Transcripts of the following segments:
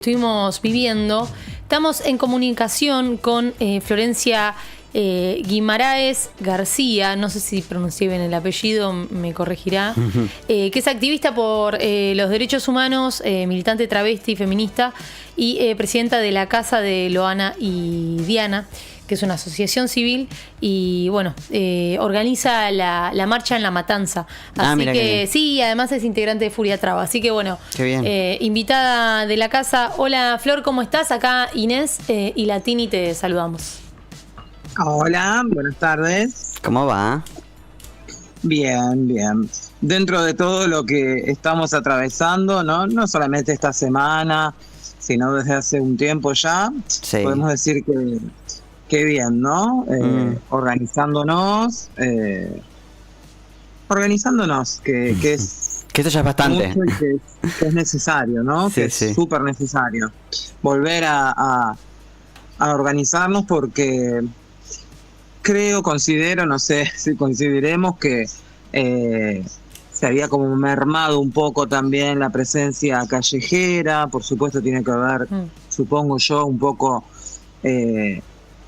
Estuvimos viviendo. Estamos en comunicación con Florencia Guimaraes García, no sé si pronuncié bien el apellido, me corregirá, que es activista por los derechos humanos, militante travesti, feminista y presidenta de la Casa de Loana y Diana, que es una asociación civil y bueno, organiza la marcha en La Matanza. Así que sí, además es integrante de Furia Traba. Así que bueno, invitada de la casa. Hola Flor, ¿cómo estás? Acá Inés y Latini te saludamos. Hola, buenas tardes. ¿Cómo va? Bien, bien. Dentro de todo lo que estamos atravesando, no solamente esta semana, sino desde hace un tiempo ya, podemos decir que bien, ¿no? Organizándonos, que es... Que esto ya es bastante. Que es necesario, ¿no? Sí, que es súper necesario. Volver a organizarnos porque considero, no sé si consideremos que se había como mermado un poco también la presencia callejera. Por supuesto tiene que ver, supongo yo, un poco...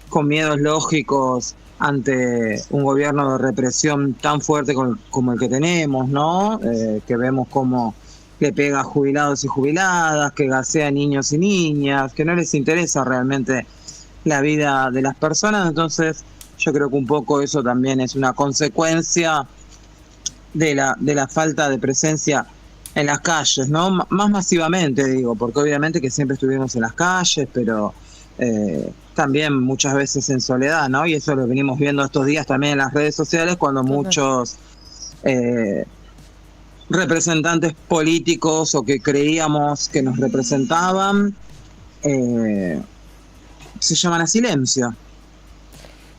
con miedos lógicos ante un gobierno de represión tan fuerte como el que tenemos, ¿no? Que vemos cómo le pega a jubilados y jubiladas, que gasea a niños y niñas, que no les interesa realmente la vida de las personas. Entonces yo creo que un poco eso también es una consecuencia de la falta de presencia en las calles, ¿no? Más masivamente, digo, porque obviamente que siempre estuvimos en las calles, pero... también muchas veces en soledad, ¿no? Y eso lo venimos viendo estos días también en las redes sociales, cuando muchos representantes políticos o que creíamos que nos representaban se llaman a silencio.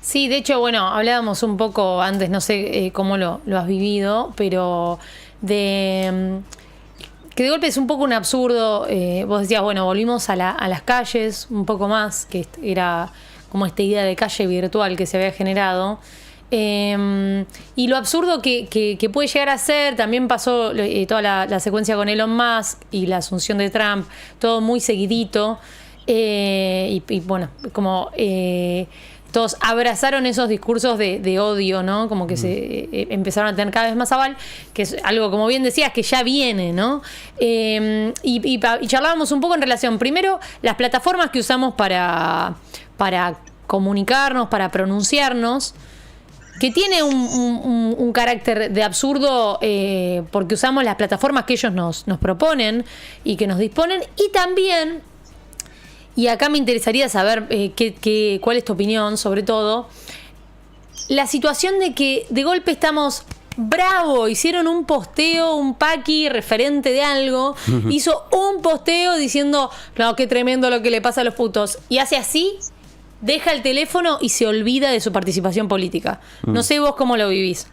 Sí, de hecho, bueno, hablábamos un poco antes, no sé cómo lo has vivido, pero que de golpe es un poco un absurdo. Vos decías, bueno, volvimos a las calles un poco más, que era como esta idea de calle virtual que se había generado. Y lo absurdo que puede llegar a ser, también pasó toda la secuencia con Elon Musk y la asunción de Trump, todo muy seguidito. Y bueno, como... todos abrazaron esos discursos de odio, ¿no? Como que se empezaron a tener cada vez más aval, que es algo, como bien decías, que ya viene, ¿no? Y charlábamos un poco en relación, primero, las plataformas que usamos para comunicarnos, para pronunciarnos, que tiene un carácter de absurdo porque usamos las plataformas que ellos nos proponen y que nos disponen, y también... Y acá me interesaría saber cuál es tu opinión, sobre todo, la situación de que de golpe estamos, bravo, hicieron un posteo, un paqui referente de algo, hizo un posteo diciendo, no, qué tremendo lo que le pasa a los putos, y hace así, deja el teléfono y se olvida de su participación política. No sé vos cómo lo vivís.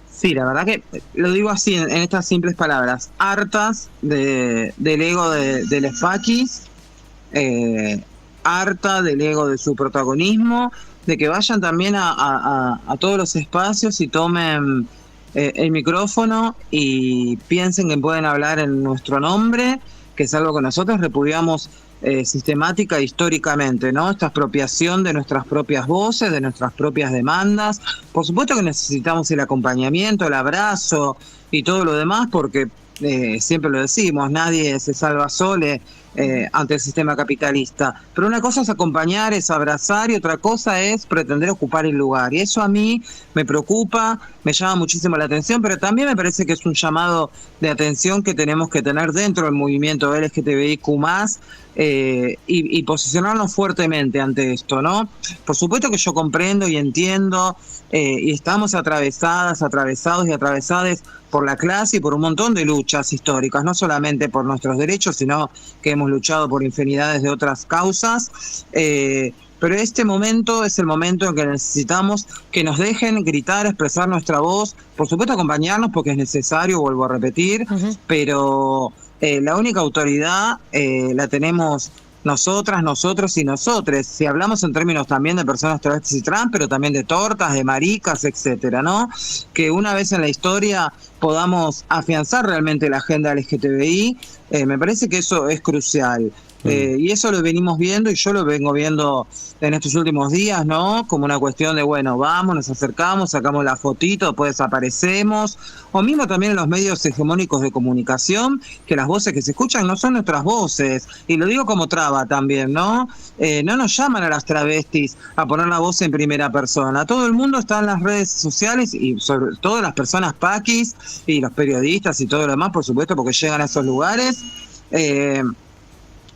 Sí, la verdad que lo digo así, en estas simples palabras, hartas del ego de los paquis, harta del ego de su protagonismo, de que vayan también a todos los espacios y tomen el micrófono y piensen que pueden hablar en nuestro nombre, que es algo que nosotros repudiamos sistemática e históricamente, ¿no? Esta expropiación de nuestras propias voces, de nuestras propias demandas. Por supuesto que necesitamos el acompañamiento, el abrazo y todo lo demás, porque siempre lo decimos, nadie se salva solo ante el sistema capitalista, pero una cosa es acompañar, es abrazar, y otra cosa es pretender ocupar el lugar, y eso a mí me preocupa, me llama muchísimo la atención, pero también me parece que es un llamado de atención que tenemos que tener dentro del movimiento LGTBIQ+, y posicionarnos fuertemente ante esto, ¿no? Por supuesto que yo comprendo y entiendo, y estamos atravesados y atravesadas por la clase y por un montón de luchas históricas, no solamente por nuestros derechos, sino que hemos luchado por infinidades de otras causas, pero este momento es el momento en que necesitamos que nos dejen gritar, expresar nuestra voz, por supuesto acompañarnos porque es necesario, vuelvo a repetir, pero la única autoridad la tenemos nosotras, nosotros y nosotres. Si hablamos en términos también de personas travestis y trans, pero también de tortas, de maricas, etcétera, ¿no? Que una vez en la historia podamos afianzar realmente la agenda LGTBI Me parece que eso es crucial. Y eso lo venimos viendo, y yo lo vengo viendo en estos últimos días, ¿no? Como una cuestión de, bueno, vamos, nos acercamos, sacamos la fotito, después desaparecemos. O mismo también en los medios hegemónicos de comunicación, que las voces que se escuchan no son nuestras voces. Y lo digo como traba también, ¿no? No nos llaman a las travestis a poner la voz en primera persona. Todo el mundo está en las redes sociales, y sobre todo las personas paquis y los periodistas y todo lo demás, por supuesto, porque llegan a esos lugares.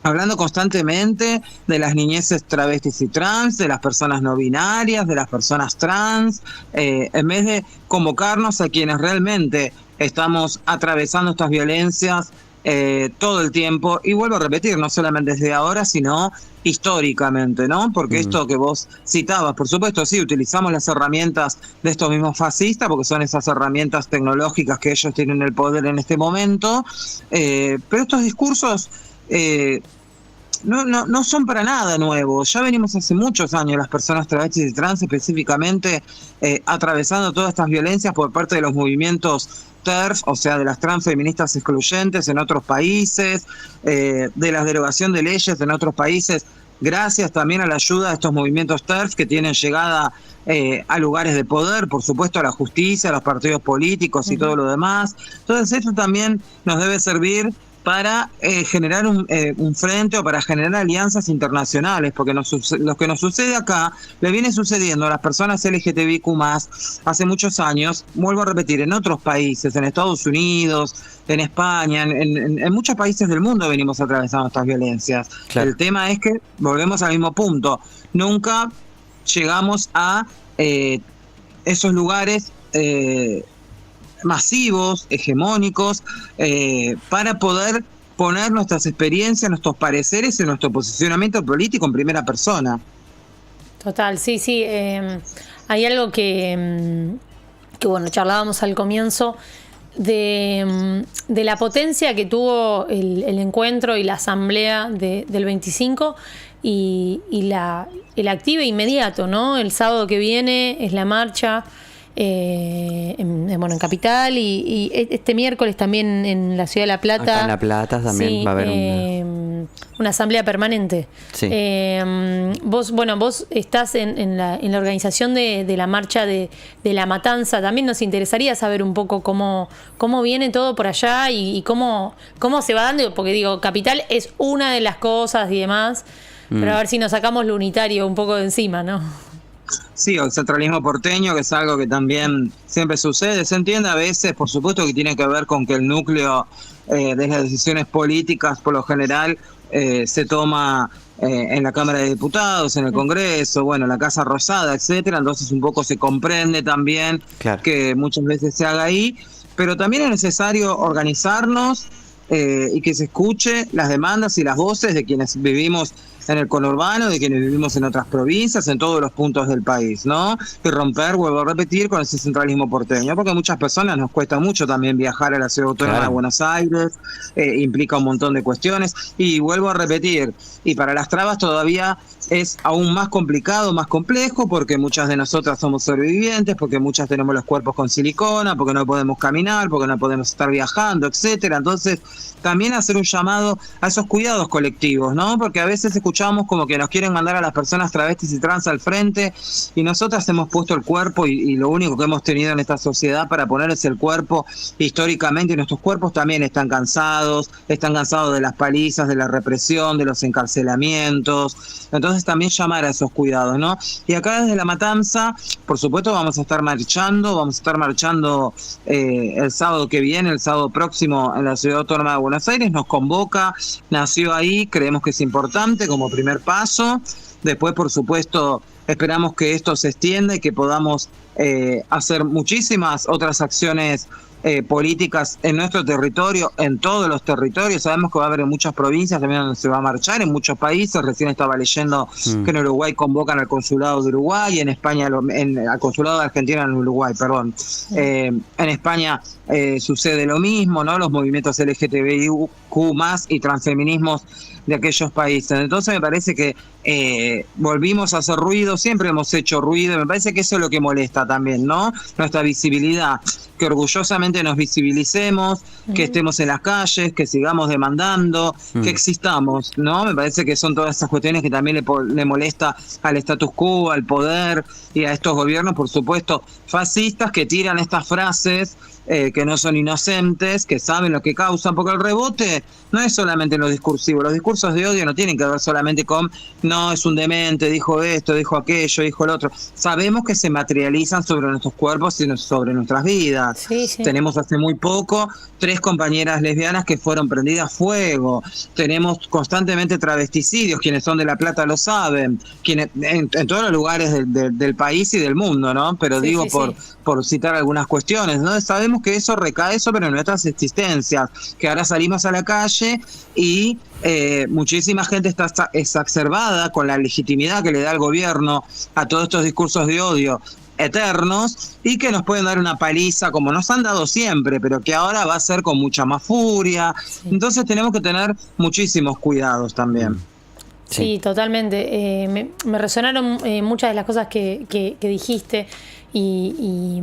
Hablando constantemente de las niñeces travestis y trans, de las personas no binarias, de las personas trans, en vez de convocarnos a quienes realmente estamos atravesando estas violencias todo el tiempo. Y vuelvo a repetir, no solamente desde ahora, sino históricamente, ¿no? Porque esto que vos citabas, por supuesto, sí, utilizamos las herramientas de estos mismos fascistas, porque son esas herramientas tecnológicas que ellos tienen el poder en este momento, pero estos discursos no son para nada nuevos. Ya venimos hace muchos años, las personas travestis y trans específicamente, atravesando todas estas violencias por parte de los movimientos TERF, o sea, de las transfeministas excluyentes en otros países, de la derogación de leyes en otros países, gracias también a la ayuda de estos movimientos TERF que tienen llegada a lugares de poder, por supuesto a la justicia, a los partidos políticos y todo lo demás. Entonces esto también nos debe servir para generar un frente, o para generar alianzas internacionales, porque lo que nos sucede acá le viene sucediendo a las personas LGTBIQ+, hace muchos años, vuelvo a repetir, en otros países, en Estados Unidos, en España, en muchos países del mundo venimos atravesando estas violencias. Claro. El tema es que volvemos al mismo punto, nunca llegamos a esos lugares masivos, hegemónicos, para poder poner nuestras experiencias, nuestros pareceres y nuestro posicionamiento político en primera persona. Total, sí. Hay algo que bueno, charlábamos al comienzo de la potencia que tuvo el encuentro y la asamblea del 25 y el active inmediato, ¿no? El sábado que viene es la marcha en Capital, y este miércoles también en la Ciudad de La Plata. Acá en La Plata también va a haber una asamblea permanente. Sí. Vos estás en la organización de la marcha de La Matanza. También nos interesaría saber un poco cómo viene todo por allá y cómo se va dando, porque digo, Capital es una de las cosas y demás, pero a ver si nos sacamos lo unitario un poco de encima, ¿no? Sí, el centralismo porteño, que es algo que también siempre sucede. Se entiende a veces, por supuesto, que tiene que ver con que el núcleo de las decisiones políticas, por lo general, se toma en la Cámara de Diputados, en el Congreso, bueno, en la Casa Rosada, etcétera. Entonces un poco se comprende también, claro, que muchas veces se haga ahí, pero también es necesario organizarnos y que se escuche las demandas y las voces de quienes vivimos en el conurbano, de quienes vivimos en otras provincias, en todos los puntos del país, ¿no? Y romper, vuelvo a repetir, con ese centralismo porteño, porque a muchas personas nos cuesta mucho también viajar a la Ciudad Autónoma de Buenos Aires, implica un montón de cuestiones, y vuelvo a repetir, y para las trabas todavía es aún más complicado, más complejo, porque muchas de nosotras somos sobrevivientes, porque muchas tenemos los cuerpos con silicona, porque no podemos caminar, porque no podemos estar viajando, etcétera. Entonces, también hacer un llamado a esos cuidados colectivos, ¿no? Porque a veces escuchamos como que nos quieren mandar a las personas travestis y trans al frente, y nosotras hemos puesto el cuerpo, y lo único que hemos tenido en esta sociedad para poner es el cuerpo históricamente, y nuestros cuerpos también están cansados de las palizas, de la represión, de los encarcelamientos. Entonces también llamar a esos cuidados, ¿no? Y acá desde La Matanza, por supuesto, vamos a estar marchando el sábado que viene, el sábado próximo, en la Ciudad Autónoma de Buenos Aires. Nos convoca, nació ahí, creemos que es importante como primer paso. Después, por supuesto, esperamos que esto se extienda y que podamos hacer muchísimas otras acciones políticas en nuestro territorio, en todos los territorios. Sabemos que va a haber en muchas provincias también donde se va a marchar, en muchos países. Recién estaba leyendo que en Uruguay convocan al consulado de Uruguay, en España al consulado de Argentina en Uruguay, perdón. En España sucede lo mismo, ¿no? Los movimientos LGTBIQ+ y transfeminismos de aquellos países. Entonces me parece que volvimos a hacer ruido, siempre hemos hecho ruido, y me parece que eso es lo que molesta también, ¿no? Nuestra visibilidad, que orgullosamente realmente nos visibilicemos, que estemos en las calles, que sigamos demandando, que existamos, ¿no? Me parece que son todas esas cuestiones que también le molesta al status quo, al poder y a estos gobiernos, por supuesto, fascistas, que tiran estas frases que no son inocentes, que saben lo que causan, porque el rebote no es solamente en lo discursivo, los discursos de odio no tienen que ver solamente con no, es un demente, dijo esto, dijo aquello, dijo el otro. Sabemos que se materializan sobre nuestros cuerpos y sobre nuestras vidas. Sí. Tenemos hace muy poco 3 compañeras lesbianas que fueron prendidas a fuego. Tenemos constantemente travesticidios, quienes son de La Plata lo saben, quienes en todos los lugares del país y del mundo, ¿no? Pero digo por citar algunas cuestiones, ¿no? Sabemos que eso recae sobre nuestras existencias, que ahora salimos a la calle y muchísima gente está exacerbada con la legitimidad que le da el gobierno a todos estos discursos de odio eternos y que nos pueden dar una paliza como nos han dado siempre, pero que ahora va a ser con mucha más furia. Entonces tenemos que tener muchísimos cuidados también. Sí, totalmente. Me resonaron muchas de las cosas que dijiste y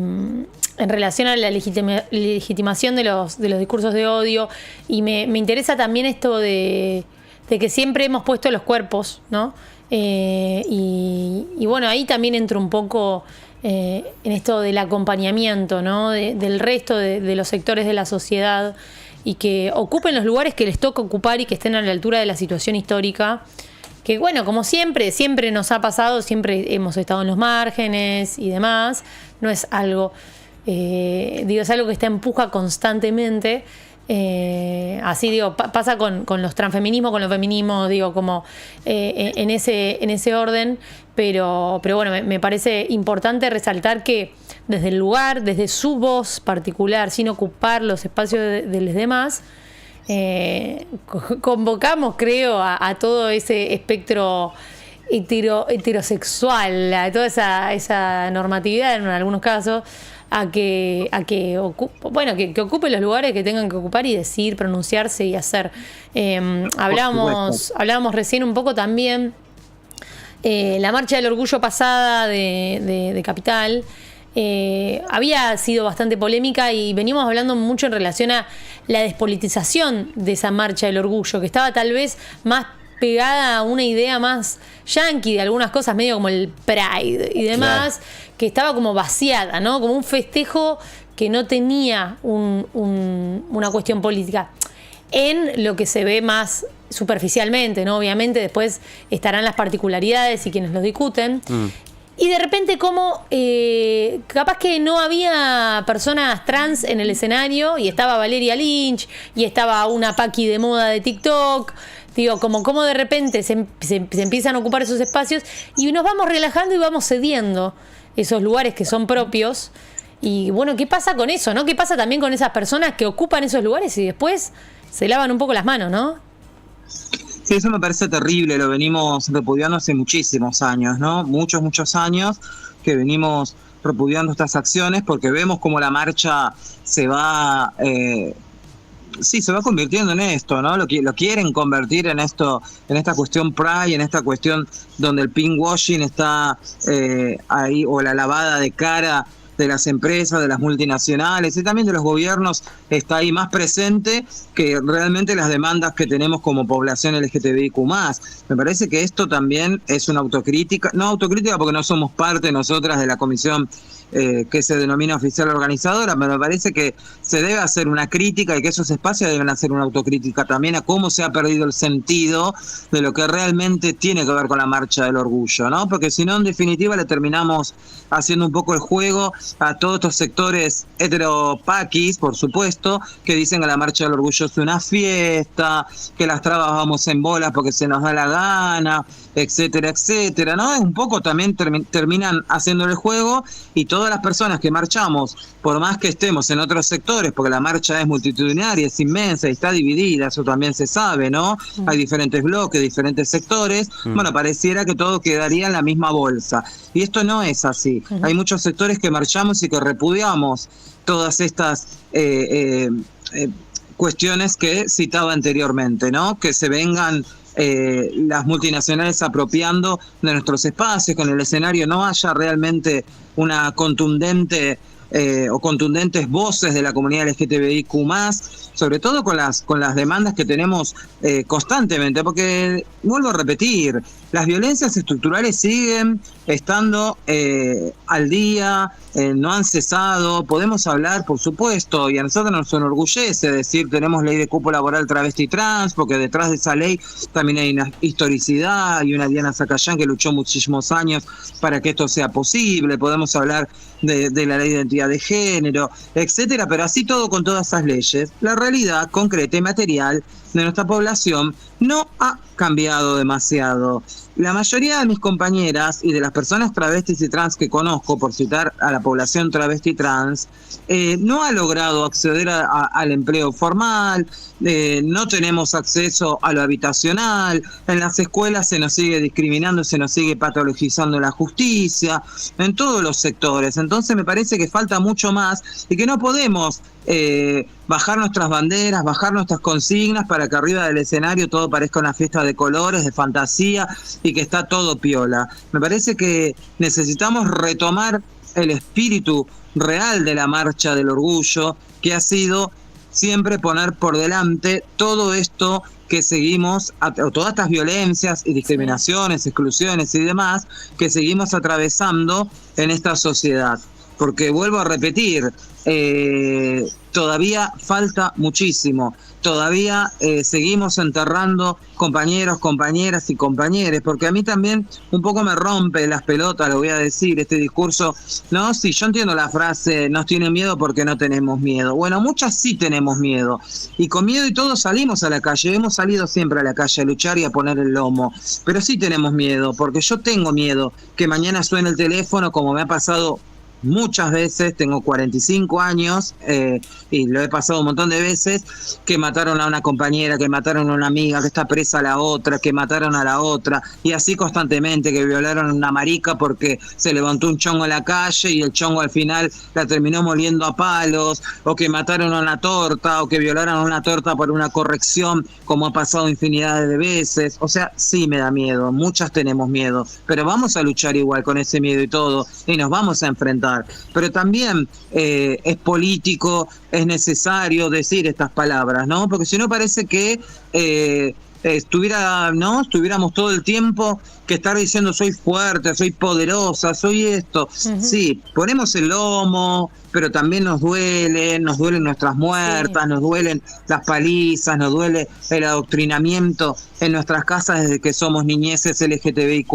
en relación a la legitimación de los discursos de odio, y me interesa también esto de que siempre hemos puesto los cuerpos, ¿no? Y bueno, ahí también entro un poco en esto del acompañamiento, ¿no? Del resto de los sectores de la sociedad, y que ocupen los lugares que les toca ocupar y que estén a la altura de la situación histórica. Que bueno, como siempre nos ha pasado, siempre hemos estado en los márgenes y demás. No es algo, es algo que está en puja constantemente. Así digo, pasa con los transfeminismos, con los feminismos, digo, como en ese orden. Pero bueno, me parece importante resaltar que desde el lugar, desde su voz particular, sin ocupar los espacios de los demás, convocamos, creo, a todo ese espectro heterosexual, a toda esa normatividad en algunos casos, a que ocupe los lugares que tengan que ocupar y decir, pronunciarse y hacer. Hablábamos recién un poco también la marcha del orgullo pasada de Capital. Había sido bastante polémica y venimos hablando mucho en relación a la despolitización de esa marcha del orgullo, que estaba tal vez más pegada a una idea más yanqui de algunas cosas, medio como el Pride y demás, que estaba como vaciada, ¿no? Como un festejo que no tenía una cuestión política. En lo que se ve más superficialmente, ¿no? Obviamente después estarán las particularidades y quienes los discuten. Y de repente como capaz que no había personas trans en el escenario y estaba Valeria Lynch y estaba una Paqui de moda de TikTok. Digo, como de repente se empiezan a ocupar esos espacios y nos vamos relajando y vamos cediendo esos lugares que son propios. Y bueno, ¿qué pasa con eso, no? ¿Qué pasa también con esas personas que ocupan esos lugares y después se lavan un poco las manos, no? Sí, eso me parece terrible, lo venimos repudiando hace muchísimos años, ¿no? Muchos años que venimos repudiando estas acciones porque vemos cómo la marcha se va convirtiendo en esto, ¿no? Lo quieren convertir en esto, en esta cuestión Pride, en esta cuestión donde el pinkwashing está ahí, o la lavada de cara de las empresas, de las multinacionales y también de los gobiernos está ahí más presente que realmente las demandas que tenemos como población LGTBIQ+. Me parece que esto también es una autocrítica, no autocrítica porque no somos parte nosotras de la comisión que se denomina oficial organizadora, pero me parece que se debe hacer una crítica y que esos espacios deben hacer una autocrítica también a cómo se ha perdido el sentido de lo que realmente tiene que ver con la marcha del orgullo, ¿no? Porque si no, en definitiva, le terminamos haciendo un poco el juego a todos estos sectores heteropaquis, por supuesto, que dicen que la marcha del orgullo es una fiesta, que las trabas vamos en bolas porque se nos da la gana, etcétera, etcétera, ¿no? Un poco también terminan haciendo el juego y todas las personas que marchamos, por más que estemos en otros sectores, porque la marcha es multitudinaria, es inmensa y está dividida, eso también se sabe, ¿no? Hay diferentes bloques, diferentes sectores, bueno, pareciera que todo quedaría en la misma bolsa. Y esto no es así. Hay muchos sectores que marchamos y que repudiamos todas estas cuestiones que citaba anteriormente, ¿no? Que se vengan las multinacionales apropiando de nuestros espacios, que en el escenario no haya realmente una contundente o contundentes voces de la comunidad LGTBIQ+, sobre todo con las demandas que tenemos constantemente, porque vuelvo a repetir, las violencias estructurales siguen estando al día, no han cesado. Podemos hablar, por supuesto, y a nosotros nos enorgullece decir tenemos ley de cupo laboral travesti trans, porque detrás de esa ley también hay una historicidad y una Diana Zacayán que luchó muchísimos años para que esto sea posible. Podemos hablar de la ley de identidad de género, etcétera, pero así todo con todas esas leyes, la realidad concreta y material de nuestra población no ha cambiado demasiado. La mayoría de mis compañeras y de las personas travestis y trans que conozco, por citar a la población travesti trans, no ha logrado acceder al empleo formal, no tenemos acceso a lo habitacional, en las escuelas se nos sigue discriminando, se nos sigue patologizando la justicia, en todos los sectores. Entonces me parece que falta mucho más y que no podemos bajar nuestras banderas, bajar nuestras consignas para que arriba del escenario todo parezca una fiesta de colores, de fantasía y que está todo piola. Me parece que necesitamos retomar el espíritu real de la marcha del orgullo, que ha sido siempre poner por delante todo esto que seguimos, todas estas violencias y discriminaciones, exclusiones y demás, que seguimos atravesando en esta sociedad. Porque vuelvo a repetir, todavía falta muchísimo, todavía seguimos enterrando compañeros, compañeras y compañeres, porque a mí también un poco me rompe las pelotas, lo voy a decir, este discurso, no, sí, yo entiendo la frase, nos tienen miedo porque no tenemos miedo. Bueno, muchas sí tenemos miedo, y con miedo y todo salimos a la calle, hemos salido siempre a la calle a luchar y a poner el lomo, pero sí tenemos miedo, porque yo tengo miedo que mañana suene el teléfono, como me ha pasado muchas veces, tengo 45 años y lo he pasado un montón de veces, que mataron a una compañera, que mataron a una amiga, que está presa la otra, que mataron a la otra, y así constantemente, que violaron a una marica porque se levantó un chongo en la calle y el chongo al final la terminó moliendo a palos, o que mataron a una torta, o que violaron a una torta por una corrección, como ha pasado infinidad de veces. O sea, sí me da miedo, muchas tenemos miedo, pero vamos a luchar igual con ese miedo y todo, y nos vamos a enfrentar. Pero también es político, es necesario decir estas palabras, ¿no? Porque si no parece que estuviéramos todo el tiempo que estar diciendo soy fuerte, soy poderosa, soy esto. Uh-huh. Sí, ponemos el lomo, pero también nos duelen nuestras muertas, sí. Nos duelen las palizas, nos duele el adoctrinamiento en nuestras casas desde que somos niñeces LGTBIQ+,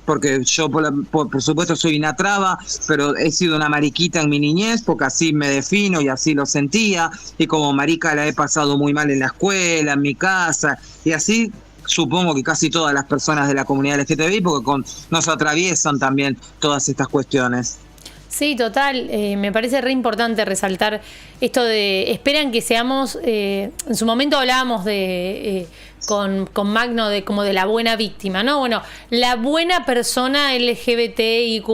porque yo por supuesto soy una traba, pero he sido una mariquita en mi niñez, porque así me defino y así lo sentía, y como marica la he pasado muy mal en la escuela, en mi casa, y así supongo que casi todas las personas de la comunidad LGTBI, porque nos atraviesan también todas estas cuestiones. Sí, total. Me parece re importante resaltar esto de esperan que seamos. En su momento hablábamos de con Magno de como de la buena víctima, ¿no? Bueno, la buena persona LGBTIQ+,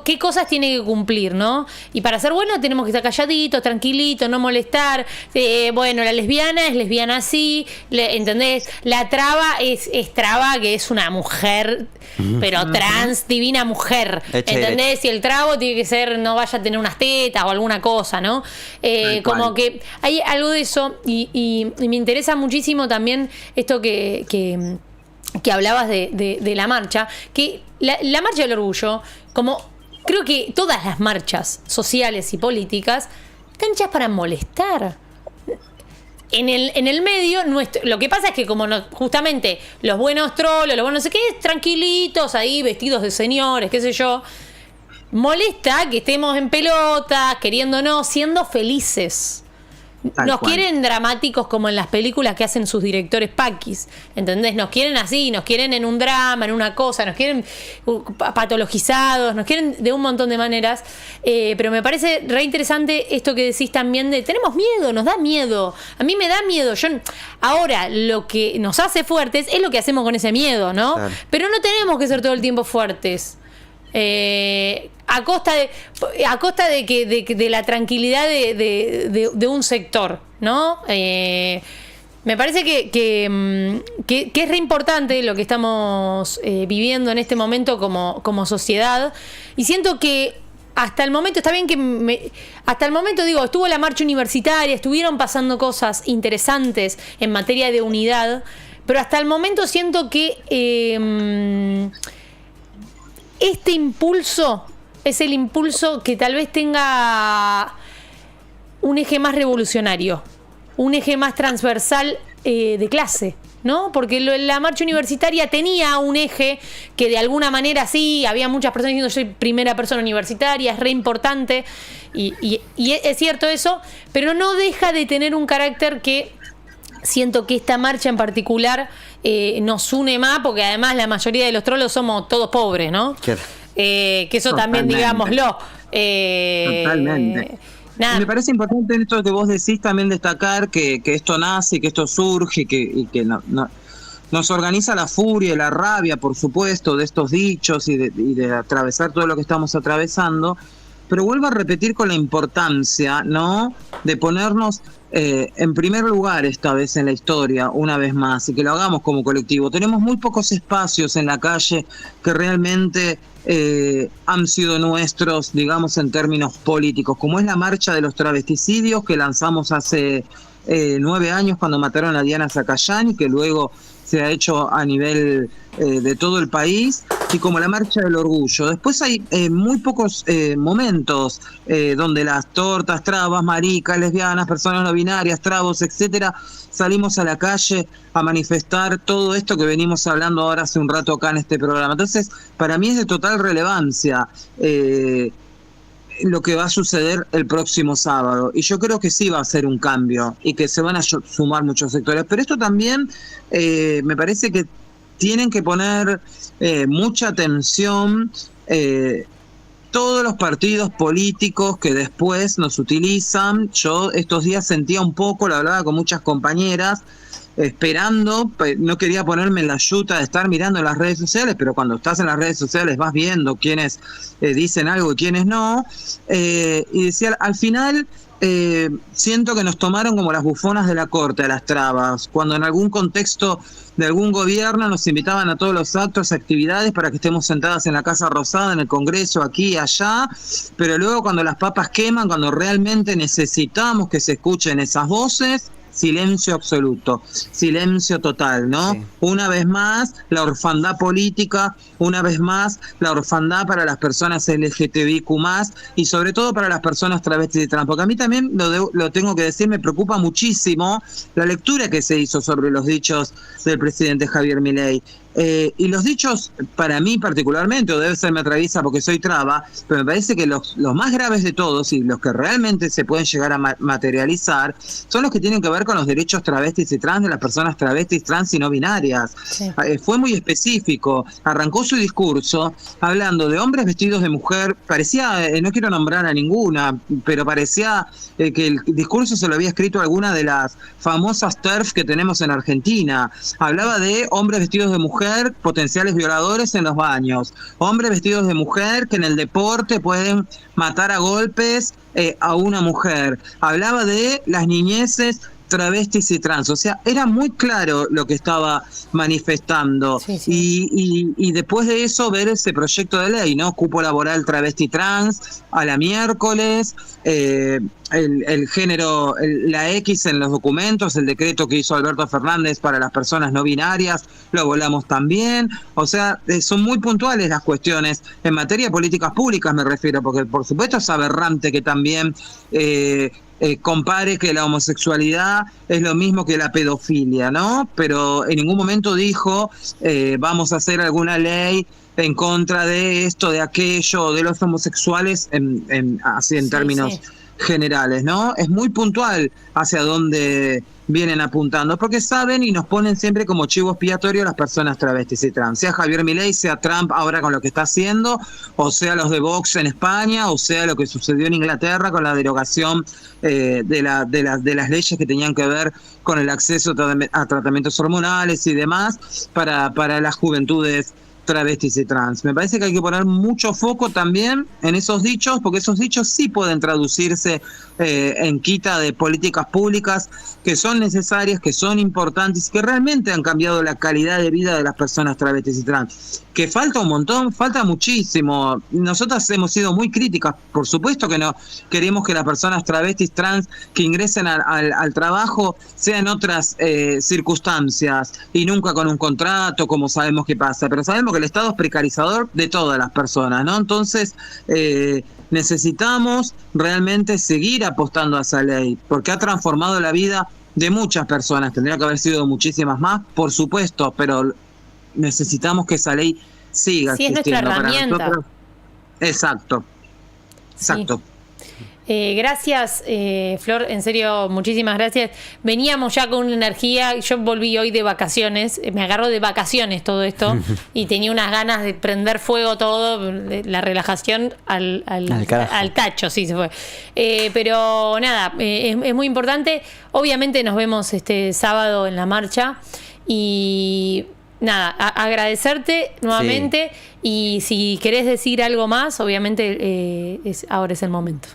¿qué cosas tiene que cumplir, ¿no? Y para ser bueno tenemos que estar calladitos, tranquilitos, no molestar. Bueno, la lesbiana es lesbiana así, ¿entendés? La traba es traba, que es una mujer, pero trans, divina mujer, ¿entendés? Y el trabo tiene que ser, no vaya a tener unas tetas o alguna cosa, ¿no? Como que hay algo de eso y me interesa muchísimo también esto que hablabas de la marcha, que la marcha del orgullo, como creo que todas las marchas sociales y políticas están hechas para molestar. En el medio, lo que pasa es que como justamente los buenos trolos, los buenos no sé qué, tranquilitos ahí, vestidos de señores, qué sé yo, molesta que estemos en pelota, queriéndonos, siendo felices. Nos quieren dramáticos como en las películas que hacen sus directores paquis, ¿entendés? Nos quieren así, nos quieren en un drama, en una cosa, nos quieren patologizados, nos quieren de un montón de maneras, pero me parece re interesante esto que decís también de tenemos miedo, nos da miedo, a mí me da miedo, ahora lo que nos hace fuertes es lo que hacemos con ese miedo, ¿no? Claro. Pero no tenemos que ser todo el tiempo fuertes. A costa de la tranquilidad de un sector, ¿no? Me parece que es re importante lo que estamos viviendo en este momento como sociedad, y siento que hasta el momento, está bien hasta el momento digo, estuvo la marcha universitaria, estuvieron pasando cosas interesantes en materia de unidad, pero hasta el momento siento que este impulso es el impulso que tal vez tenga un eje más revolucionario, un eje más transversal de clase, ¿no? Porque la marcha universitaria tenía un eje que de alguna manera sí, había muchas personas diciendo soy primera persona universitaria, es re importante, y es cierto eso, pero no deja de tener un carácter que siento que esta marcha en particular nos une más, porque además la mayoría de los trolos somos todos pobres, ¿no? Que eso también, digámoslo. Totalmente. Nada. Me parece importante en esto que vos decís también destacar que esto nace, que esto surge, y que nos organiza la furia y la rabia, por supuesto, de estos dichos y de atravesar todo lo que estamos atravesando, pero vuelvo a repetir con la importancia, ¿no?, de ponernos en primer lugar esta vez en la historia, una vez más, y que lo hagamos como colectivo. Tenemos muy pocos espacios en la calle que realmente han sido nuestros, digamos, en términos políticos, como es la marcha de los travesticidios que lanzamos hace 9 años cuando mataron a Diana Zacayán, y que luego se ha hecho a nivel de todo el país, y como la marcha del orgullo. Después hay muy pocos momentos donde las tortas, trabas, maricas, lesbianas, personas no binarias, trabos, etcétera, salimos a la calle a manifestar todo esto que venimos hablando ahora hace un rato acá en este programa. Entonces, para mí es de total relevancia lo que va a suceder el próximo sábado, y yo creo que sí va a ser un cambio y que se van a sumar muchos sectores, pero esto también me parece que tienen que poner mucha atención todos los partidos políticos que después nos utilizan. Yo estos días sentía un poco, lo hablaba con muchas compañeras, esperando, no quería ponerme en la yuta de estar mirando en las redes sociales, pero cuando estás en las redes sociales vas viendo quiénes dicen algo y quiénes no, y decía, al final siento que nos tomaron como las bufonas de la corte a las trabas, cuando en algún contexto de algún gobierno nos invitaban a todos los actos, actividades para que estemos sentadas en la Casa Rosada, en el Congreso, aquí y allá, pero luego cuando las papas queman, cuando realmente necesitamos que se escuchen esas voces, silencio absoluto, silencio total, ¿no? Sí. Una vez más, la orfandad política, una vez más, la orfandad para las personas LGTBIQ+, y sobre todo para las personas travestis y trans, porque a mí también, lo tengo que decir, me preocupa muchísimo la lectura que se hizo sobre los dichos del presidente Javier Milei. Y los dichos, para mí particularmente, o debe ser me atraviesa porque soy traba, pero me parece que los más graves de todos y los que realmente se pueden llegar a materializar son los que tienen que ver con los derechos travestis y trans de las personas travestis, trans y no binarias. Sí. Fue muy específico, arrancó su discurso hablando de hombres vestidos de mujer, parecía, no quiero nombrar a ninguna, pero parecía que el discurso se lo había escrito alguna de las famosas TERF que tenemos en Argentina. Hablaba de hombres vestidos de mujer, potenciales violadores en los baños, hombres vestidos de mujer que en el deporte pueden matar a golpes a una mujer. Hablaba de las niñeces travestis y trans, o sea, era muy claro lo que estaba manifestando. Sí, sí. Y después de eso ver ese proyecto de ley, ¿no? Cupo laboral travesti trans a la miércoles, el género, la X en los documentos, el decreto que hizo Alberto Fernández para las personas no binarias, lo volamos también. O sea, son muy puntuales las cuestiones en materia de políticas públicas, me refiero, porque por supuesto es aberrante que también compare que la homosexualidad es lo mismo que la pedofilia, ¿no? Pero en ningún momento dijo vamos a hacer alguna ley en contra de esto, de aquello, de los homosexuales, así en términos generales, ¿no? Es muy puntual hacia dónde vienen apuntando, porque saben y nos ponen siempre como chivo expiatorio a las personas travestis y trans, sea Javier Milei, sea Trump ahora con lo que está haciendo, o sea los de Vox en España, o sea lo que sucedió en Inglaterra con la derogación de las leyes que tenían que ver con el acceso a tratamientos hormonales y demás para las juventudes travestis y trans. Me parece que hay que poner mucho foco también en esos dichos, porque esos dichos sí pueden traducirse en quita de políticas públicas que son necesarias, que son importantes, que realmente han cambiado la calidad de vida de las personas travestis y trans. que falta un montón, falta muchísimo. Nosotras hemos sido muy críticas, por supuesto que no queremos que las personas travestis, trans, que ingresen al trabajo sean en otras circunstancias y nunca con un contrato, como sabemos que pasa, pero sabemos que el Estado es precarizador de todas las personas, ¿no? Entonces, necesitamos realmente seguir apostando a esa ley, porque ha transformado la vida de muchas personas. Tendría que haber sido muchísimas más, por supuesto, pero necesitamos que esa ley siga existiendo. Sí, es nuestra herramienta. Exacto. Sí. Gracias, Flor, en serio, muchísimas gracias. Veníamos ya con una energía, yo volví hoy de vacaciones, me agarró de vacaciones todo esto y tenía unas ganas de prender fuego todo, la relajación al tacho, sí se fue. Pero nada, es muy importante. Obviamente nos vemos este sábado en la marcha y nada, agradecerte nuevamente, y si querés decir algo más, obviamente ahora es el momento.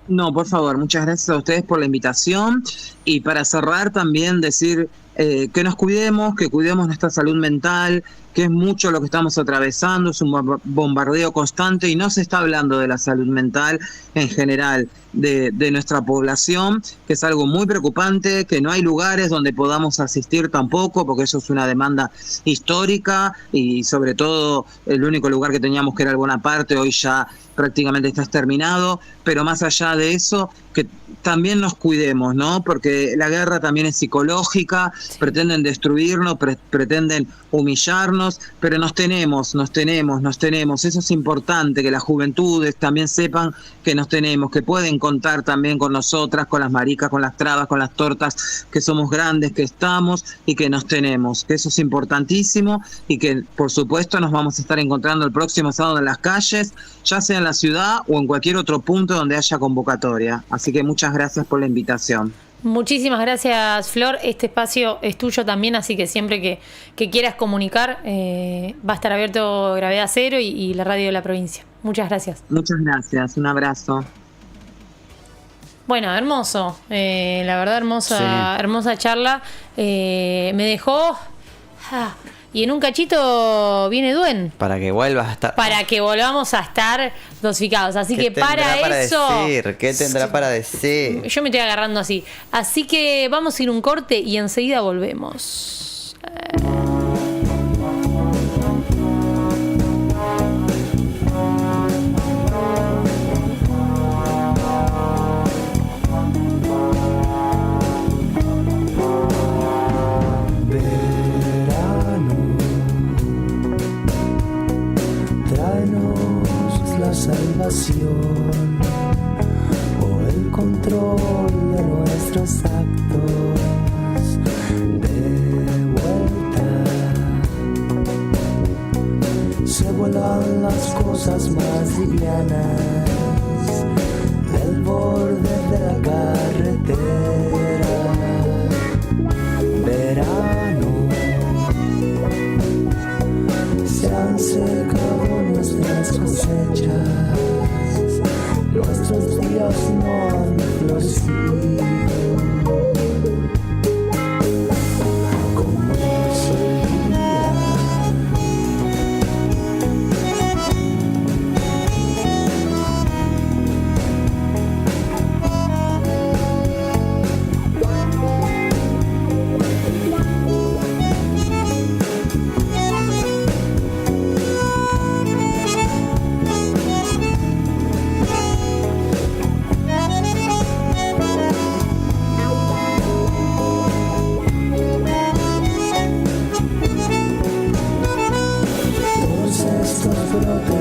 No, por favor, muchas gracias a ustedes por la invitación, y para cerrar también decir que nos cuidemos, que cuidemos nuestra salud mental, que es mucho lo que estamos atravesando, es un bombardeo constante y no se está hablando de la salud mental en general de nuestra población, que es algo muy preocupante, que no hay lugares donde podamos asistir tampoco, porque eso es una demanda histórica, y sobre todo el único lugar que teníamos, que era alguna parte, hoy ya prácticamente está exterminado. Pero más allá de eso, que también nos cuidemos, ¿no? Porque la guerra también es psicológica, pretenden destruirnos, pretenden humillarnos, pero nos tenemos. Eso es importante, que las juventudes también sepan que nos tenemos, que pueden contar también con nosotras, con las maricas, con las trabas, con las tortas, que somos grandes, que estamos y que nos tenemos, que eso es importantísimo, y que por supuesto nos vamos a estar encontrando el próximo sábado en las calles, ya sea en la ciudad o en cualquier otro punto donde haya convocatoria. Así que muchas gracias por la invitación. Muchísimas gracias, Flor. Este espacio es tuyo también, así que siempre que quieras comunicar, va a estar abierto Gravedad Cero y la radio de la provincia. Muchas gracias. Muchas gracias, un abrazo. Bueno, hermoso, la verdad hermosa charla. Me dejó... Y en un cachito viene Duen. Para que vuelvas a estar. Para que volvamos a estar dosificados. Así que para eso. ¿Qué tendrá para decir? Yo me estoy agarrando así. Así que vamos a ir un corte y enseguida volvemos. Salvación o el control de nuestros actos de vuelta. Se vuelan las cosas más livianas del borde de la carretera. Verano, se han secado nuestras cosechas. Nuestros días no han florecido. Como solía. Brotes